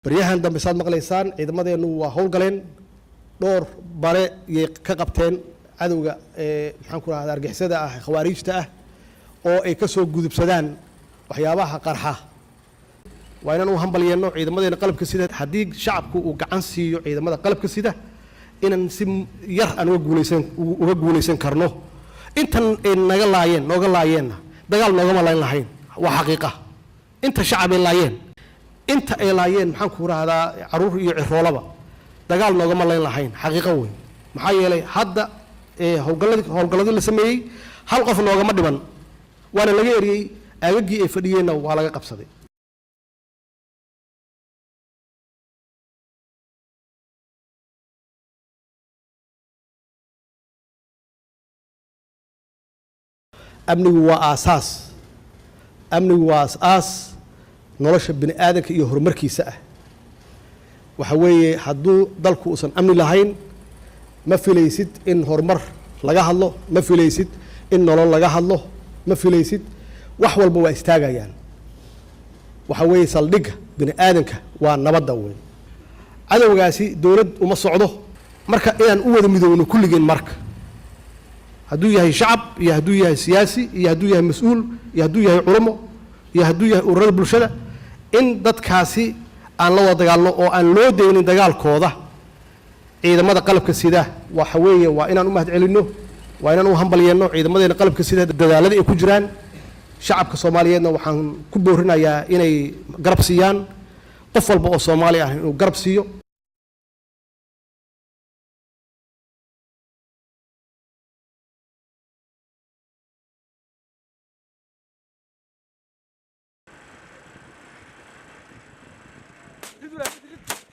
baryahan dambe saad maqlaysaan ciidamadeenu waa howlgaleen dhowr bare iyo ka qabteen cadowga maxaan ku raahdaa argixisada ah khawaarijta ah oo ay ka soo gudubsadaan waxyaabaha qarxa waa inaan u hambalyeeno ciidamadeena qalabka sida haddii shacabku uu gacan siiyo ciidamada qalabka sida inaan si yar aan uga guulaysan karno intan ay nooga laayeenna dagaal noogama lahayn waa xaqiiqa inta shacab ay laayeen inta ay laayeen maxaan ku raahdaa caruur iyo ciroolaba dagaal noogama lahayn xaqiiqo weyn maxaa yeelay hadda howlgalladii la sameeyey hal qof noogama dhiman waana laga eriyey aagagii ay fadhiyeenna waa laga qabsaday amnigu waa aasaas nolosha bini aadanka iyo horumarkiisa ah waxa weeye hadduu dalku uusan amni lahayn ma filaysid in horumar laga hadlo ma filaysid in nolol laga hadlo ma filaysid wax walba waa istaagayaan waxa weeye saldhigga bini aadanka waa nabadda weyn cadowgaasi dowlad uma socdo marka inaan u wada midoowno kulligeen marka hadduu yahay shacab iyo hadduu yahay siyaasi iyo hadduu yahay mas-uul iyo hadduu yahay culamo iyo hadduu yahay ururada bulshada in dadkaasi aan la wada dagaalno oo aan loo deynin dagaalkooda ciidamada qalabka sida waxa weeye waa inaan u mahad celinno waa inaan u hambalyeeno ciidamadeena qalabka sida dadaaladii ay ku jiraan shacabka Soomaaliyeedna waxaan ku boorinayaa inay garab siiyaan qof walba oo Soomaali ah inuu garab siiyo Did